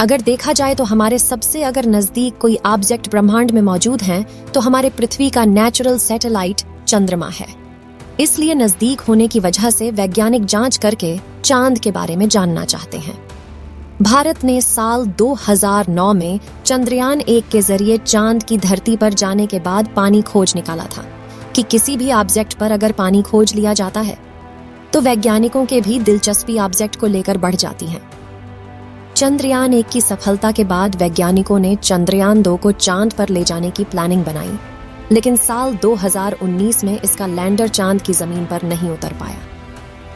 अगर देखा जाए तो हमारे सबसे अगर नजदीक कोई ऑब्जेक्ट ब्रह्मांड में मौजूद हैं तो हमारे पृथ्वी का नेचुरल सैटेलाइट चंद्रमा है। इसलिए नजदीक होने की वजह से वैज्ञानिक जांच करके चांद के बारे में जानना चाहते हैं। भारत ने साल 2009 में चंद्रयान 1 के जरिए चांद की धरती पर जाने के बाद पानी खोज निकाला था कि किसी भी ऑब्जेक्ट पर अगर पानी खोज लिया जाता है तो वैज्ञानिकों के भी दिलचस्पी ऑब्जेक्ट को लेकर बढ़ जाती है। चंद्रयान 1 की सफलता के बाद वैज्ञानिकों ने चंद्रयान 2 को चांद पर ले जाने की प्लानिंग बनाई, लेकिन साल 2019 में इसका लैंडर चांद की जमीन पर नहीं उतर पाया।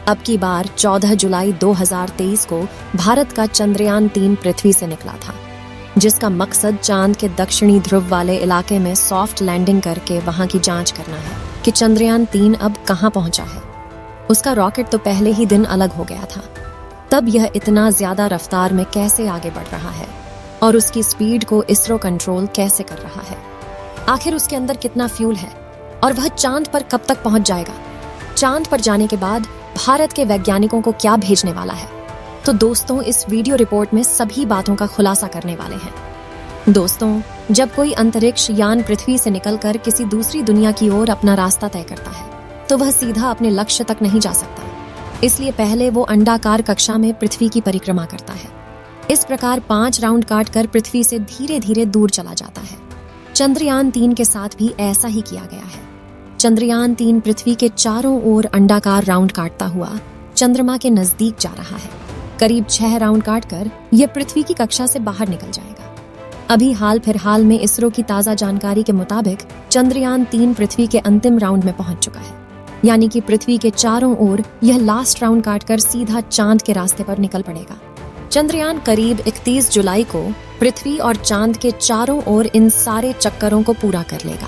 अब की बार 14 जुलाई 2023 को भारत का चंद्रयान 3 पृथ्वी से निकला था, जिसका मकसद चांद के दक्षिणी ध्रुव वाले इलाके में सॉफ्ट लैंडिंग करके वहां की जांच करना है कि चंद्रयान 3 अब कहां पहुंचा है। उसका रॉकेट तो पहले ही दिन अलग हो गया था, तब यह इतना ज्यादा रफ्तार में कैसे आगे बढ़ रहा है और उसकी स्पीड को इसरो कंट्रोल कैसे कर रहा है। आखिर उसके अंदर कितना फ्यूल है और वह चांद पर कब तक पहुंच जाएगा। चांद पर जाने के बाद भारत के वैज्ञानिकों को क्या भेजने वाला है। तो दोस्तों, इस वीडियो रिपोर्ट में सभी बातों का खुलासा करने वाले हैं। दोस्तों, जब कोई अंतरिक्ष यान पृथ्वी से निकलकर किसी दूसरी दुनिया की ओर अपना रास्ता तय करता है तो वह सीधा अपने लक्ष्य तक नहीं जा सकता, इसलिए पहले वो अंडाकार कक्षा में पृथ्वी की परिक्रमा करता है। इस प्रकार 5 राउंड काटकर पृथ्वी से धीरे धीरे दूर चला जाता है। चंद्रयान 3 के साथ भी ऐसा ही किया गया है। चंद्रयान 3 पृथ्वी के चारों ओर अंडाकार राउंड काटता हुआ चंद्रमा के नजदीक जा रहा है। करीब 6 राउंड काटकर यह पृथ्वी की कक्षा से बाहर निकल जाएगा। अभी हाल फिलहाल में इसरो की ताजा जानकारी के मुताबिक चंद्रयान 3 पृथ्वी के अंतिम राउंड में पहुंच चुका है, यानी कि पृथ्वी के चारों ओर यह लास्ट राउंड काटकर सीधा चांद के रास्ते पर निकल पड़ेगा। चंद्रयान करीब 31 जुलाई को पृथ्वी और चांद के चारों ओर इन सारे चक्करों को पूरा कर लेगा।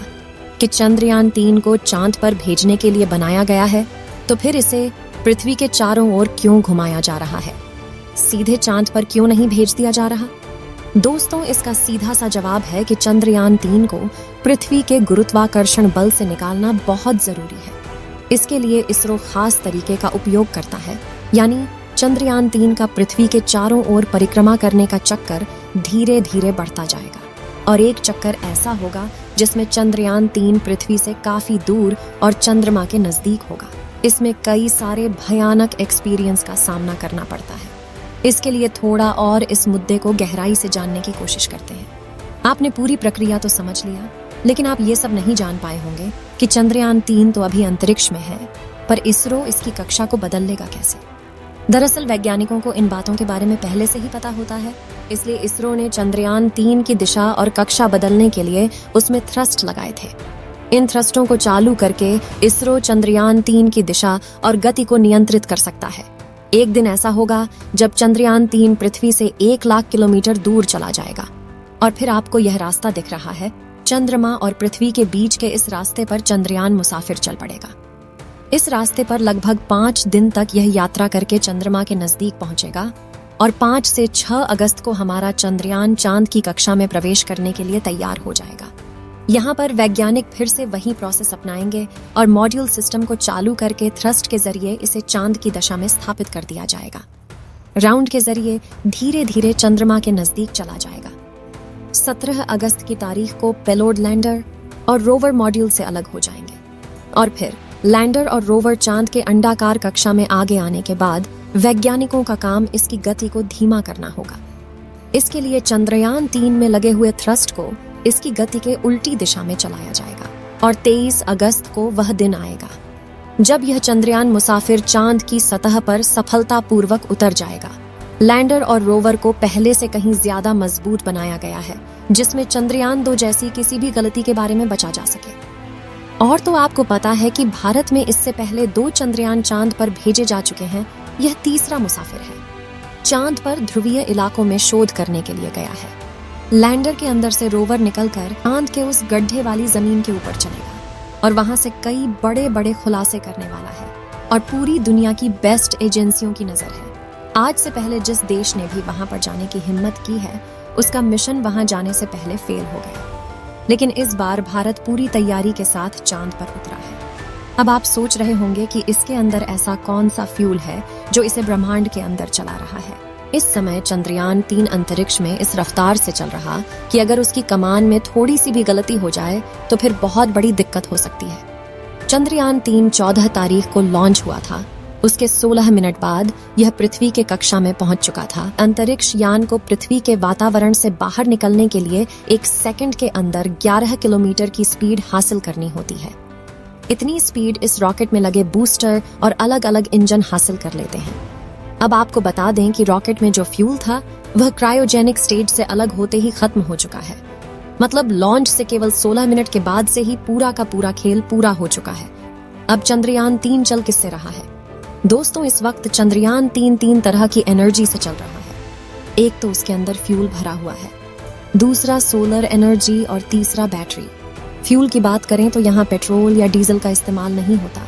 कि चंद्रयान 3 को चांद पर भेजने के लिए बनाया गया है, तो फिर इसे पृथ्वी के चारों ओर क्यों घुमाया जा रहा है, सीधे चांद पर क्यों नहीं भेज दिया जा रहा। दोस्तों, इसका सीधा सा जवाब है कि चंद्रयान 3 को पृथ्वी के गुरुत्वाकर्षण बल से निकालना बहुत जरूरी है। इसके लिए इसरो खास तरीके का उपयोग करता है, यानी चंद्रयान 3 का पृथ्वी के चारों ओर परिक्रमा करने का चक्कर धीरे धीरे बढ़ता जाएगा और एक चक्कर ऐसा होगा जिसमें चंद्रयान 3 पृथ्वी से काफी दूर और चंद्रमा के नजदीक होगा। इसमें कई सारे भयानक एक्सपीरियंस का सामना करना पड़ता है। इसके लिए थोड़ा और इस मुद्दे को गहराई से जानने की कोशिश करते हैं। आपने पूरी प्रक्रिया तो समझ लिया, लेकिन आप ये सब नहीं जान पाए होंगे कि चंद्रयान 3 तो अभी अंतरिक्ष में है, पर इसरो इसकी कक्षा को बदल लेगा कैसे। दरअसल वैज्ञानिकों को इन बातों के बारे में पहले से ही पता होता है, इसलिए इसरो ने चंद्रयान 3 की दिशा और कक्षा बदलने के लिए उसमें थ्रस्ट लगाए थे। इन थ्रस्टों को चालू करके इसरो चंद्रयान 3 की दिशा और गति को नियंत्रित कर सकता है। एक दिन ऐसा होगा जब चंद्रयान 3 पृथ्वी से 1 लाख किलोमीटर दूर चला जाएगा और फिर आपको यह रास्ता दिख रहा है। चंद्रमा और पृथ्वी के बीच के इस रास्ते पर चंद्रयान मुसाफिर चल पड़ेगा। इस रास्ते पर लगभग 5 दिन तक यह यात्रा करके चंद्रमा के नजदीक पहुंचेगा और 5 से 6 अगस्त को हमारा चंद्रयान चांद की कक्षा में प्रवेश करने के लिए तैयार हो जाएगा। यहाँ पर वैज्ञानिक फिर से वही प्रोसेस अपनाएंगे और मॉड्यूल सिस्टम को चालू करके थ्रस्ट के जरिए इसे चांद की दशा में स्थापित कर दिया जाएगा। राउंड के जरिए धीरे धीरे चंद्रमा के नजदीक चला जाएगा। 17 अगस्त की तारीख को पेलोड लैंडर और रोवर मॉड्यूल से अलग हो जाएंगे और फिर लैंडर और रोवर चांद के अंडाकार कक्षा में आगे आने के बाद वैज्ञानिकों का काम इसकी गति को धीमा करना होगा। इसके लिए चंद्रयान 3 में लगे हुए थ्रस्ट को इसकी गति के उल्टी दिशा में चलाया जाएगा और 23 अगस्त को वह दिन आएगा जब यह चंद्रयान मुसाफिर चांद की सतह पर सफलतापूर्वक उतर जाएगा। लैंडर और रोवर को पहले से कहीं ज्यादा मजबूत बनाया गया है, जिसमें चंद्रयान 2 जैसी किसी भी गलती के बारे में बचा जा सके। और तो आपको पता है कि भारत में इससे पहले 2 चंद्रयान चांद पर भेजे जा चुके हैं। यह तीसरा मुसाफिर है। चांद पर ध्रुवीय इलाकों में शोध करने के लिए गया है। लैंडर के अंदर से रोवर निकलकर चांद के उस गड्ढे वाली जमीन के ऊपर चलेगा और वहां से कई बड़े बड़े खुलासे करने वाला है और पूरी दुनिया की बेस्ट एजेंसियों की नजर है। आज से पहले जिस देश ने भी वहां पर जाने की हिम्मत की है, उसका मिशन वहां जाने से पहले फेल हो गया। लेकिन इस बार भारत पूरी तैयारी के साथ चांद पर उतरा है। अब आप सोच रहे होंगे कि इसके अंदर ऐसा कौन सा फ्यूल है जो इसे ब्रह्मांड के अंदर चला रहा है। इस समय चंद्रयान 3 अंतरिक्ष में इस रफ्तार से चल रहा कि अगर उसकी कमान में थोड़ी सी भी गलती हो जाए तो फिर बहुत बड़ी दिक्कत हो सकती है। चंद्रयान 3 14 तारीख को लॉन्च हुआ था। उसके 16 मिनट बाद यह पृथ्वी के कक्षा में पहुंच चुका था। अंतरिक्ष यान को पृथ्वी के वातावरण से बाहर निकलने के लिए 1 सेकंड के अंदर 11 किलोमीटर की स्पीड हासिल करनी होती है। इतनी स्पीड इस रॉकेट में लगे बूस्टर और अलग अलग इंजन हासिल कर लेते हैं। अब आपको बता दें कि रॉकेट में जो फ्यूल था वह क्रायोजेनिक स्टेज से अलग होते ही खत्म हो चुका है। मतलब लॉन्च से केवल 16 मिनट के बाद से ही पूरा का पूरा खेल पूरा हो चुका है। अब चंद्रयान 3 चल किससे रहा है? दोस्तों, इस वक्त चंद्रयान 3 तरह की एनर्जी से चल रहा है। एक तो उसके अंदर फ्यूल भरा हुआ है, दूसरा सोलर एनर्जी और तीसरा बैटरी। फ्यूल की बात करें तो यहाँ पेट्रोल या डीजल का इस्तेमाल नहीं होता।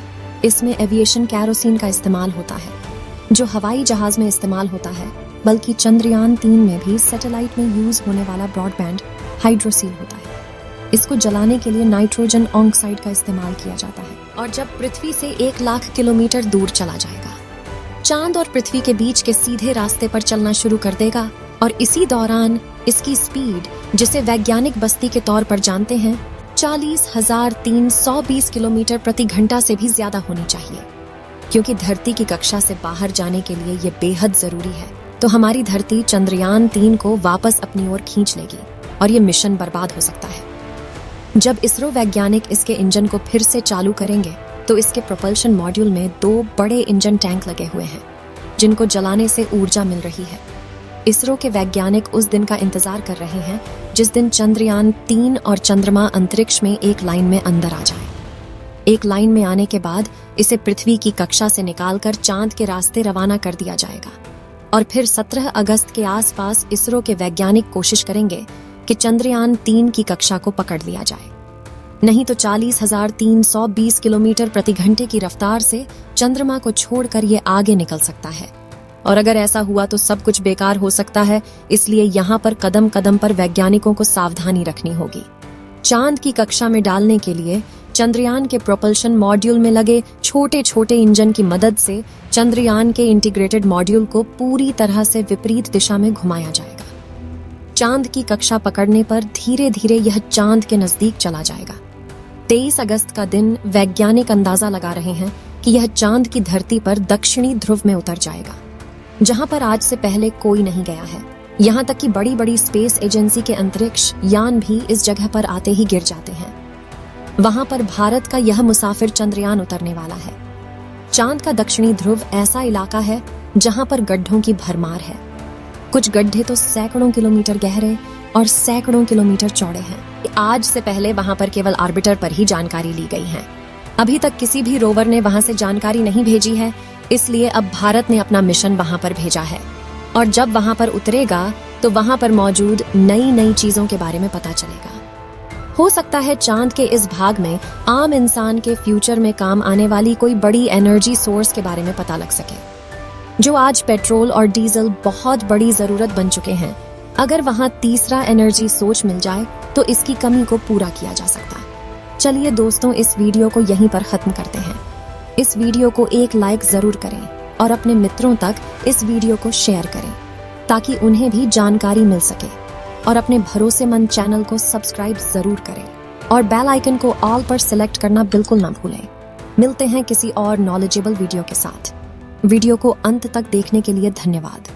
इसमें एविएशन कैरोसिन का इस्तेमाल होता है जो हवाई जहाज में इस्तेमाल होता है। बल्कि चंद्रयान 3 में भी सैटेलाइट में यूज होने वाला ब्रॉडबैंड हाइड्रोसील होता है। इसको जलाने के लिए नाइट्रोजन ऑक्साइड का इस्तेमाल किया जाता है। और जब पृथ्वी से 1 लाख किलोमीटर दूर चला जाएगा, चांद और पृथ्वी के बीच के सीधे रास्ते पर चलना शुरू कर देगा। और इसी दौरान इसकी स्पीड, जिसे वैज्ञानिक बस्ती के तौर पर जानते हैं, 40,320 किलोमीटर प्रति घंटा से भी ज्यादा होनी चाहिए। क्योंकि धरती की कक्षा से बाहर जाने के लिए ये बेहद जरूरी है। तो हमारी धरती चंद्रयान 3 को वापस अपनी ओर खींच लेगी और ये मिशन बर्बाद हो सकता है। जब इसरो वैज्ञानिक इसके इंजन को फिर से चालू करेंगे तो इसके प्रोपल्शन मॉड्यूल में 2 बड़े इंजन टैंक लगे हुए हैं जिनको जलाने से ऊर्जा मिल रही है। इसरो के वैज्ञानिक उस दिन का इंतजार कर रहे हैं जिस दिन चंद्रयान 3 और चंद्रमा अंतरिक्ष में एक लाइन में अंदर आ जाए। एक लाइन में आने के बाद इसे पृथ्वी की कक्षा से निकालकर चांद के रास्ते रवाना कर दिया जाएगा। और फिर 17 अगस्त के आसपास इसरो के वैज्ञानिक कोशिश करेंगे कि चंद्रयान 3 की कक्षा को पकड़ लिया जाए। नहीं तो 40,320 किलोमीटर प्रति घंटे की रफ्तार से चंद्रमा को छोड़कर ये आगे निकल सकता है। और अगर ऐसा हुआ तो सब कुछ बेकार हो सकता है। इसलिए यहाँ पर कदम कदम पर वैज्ञानिकों को सावधानी रखनी होगी। चांद की कक्षा में डालने के लिए चंद्रयान के प्रोपल्शन मॉड्यूल में लगे छोटे छोटे इंजन की मदद से चंद्रयान के इंटीग्रेटेड मॉड्यूल को पूरी तरह से विपरीत दिशा में घुमाया जाएगा। चांद की कक्षा पकड़ने पर धीरे धीरे यह चांद के नजदीक चला जाएगा। 23 अगस्त का दिन वैज्ञानिक अंदाजा लगा रहे हैं कि यह चांद की धरती पर दक्षिणी ध्रुव में उतर जाएगा, जहां पर आज से पहले कोई नहीं गया है। यहाँ तक कि बड़ी बड़ी स्पेस एजेंसी के अंतरिक्ष यान भी इस जगह पर आते ही गिर जाते हैं। वहां पर भारत का यह मुसाफिर चंद्रयान उतरने वाला है। चांद का दक्षिणी ध्रुव ऐसा इलाका है जहां पर गड्ढों की भरमार है। कुछ गड्ढे तो सैकड़ों किलोमीटर गहरे और सैकड़ों किलोमीटर चौड़े हैं। आज से पहले वहां पर केवल ऑर्बिटर पर ही जानकारी ली गई है। अभी तक किसी भी रोवर ने वहां से जानकारी नहीं भेजी है। इसलिए अब भारत ने अपना मिशन वहां पर भेजा है। और जब वहां पर उतरेगा तो वहां पर मौजूद नई नई चीजों के बारे में पता चलेगा। हो सकता है चांद के इस भाग में आम इंसान के फ्यूचर में काम आने वाली कोई बड़ी एनर्जी सोर्स के बारे में पता लग सके, जो आज पेट्रोल और डीजल बहुत बड़ी जरूरत बन चुके हैं। अगर वहां तीसरा एनर्जी सोर्स मिल जाए तो इसकी कमी को पूरा किया जा सकता। चलिए दोस्तों, इस वीडियो को यहीं पर खत्म करते हैं। इस वीडियो को एक लाइक जरूर करें और अपने मित्रों तक इस वीडियो को शेयर करें ताकि उन्हें भी जानकारी मिल सके। और अपने भरोसेमंद चैनल को सब्सक्राइब जरूर करें और बेल आइकन को ऑल पर सिलेक्ट करना बिल्कुल ना भूलें। मिलते हैं किसी और नॉलेजेबल वीडियो के साथ। वीडियो को अंत तक देखने के लिए धन्यवाद।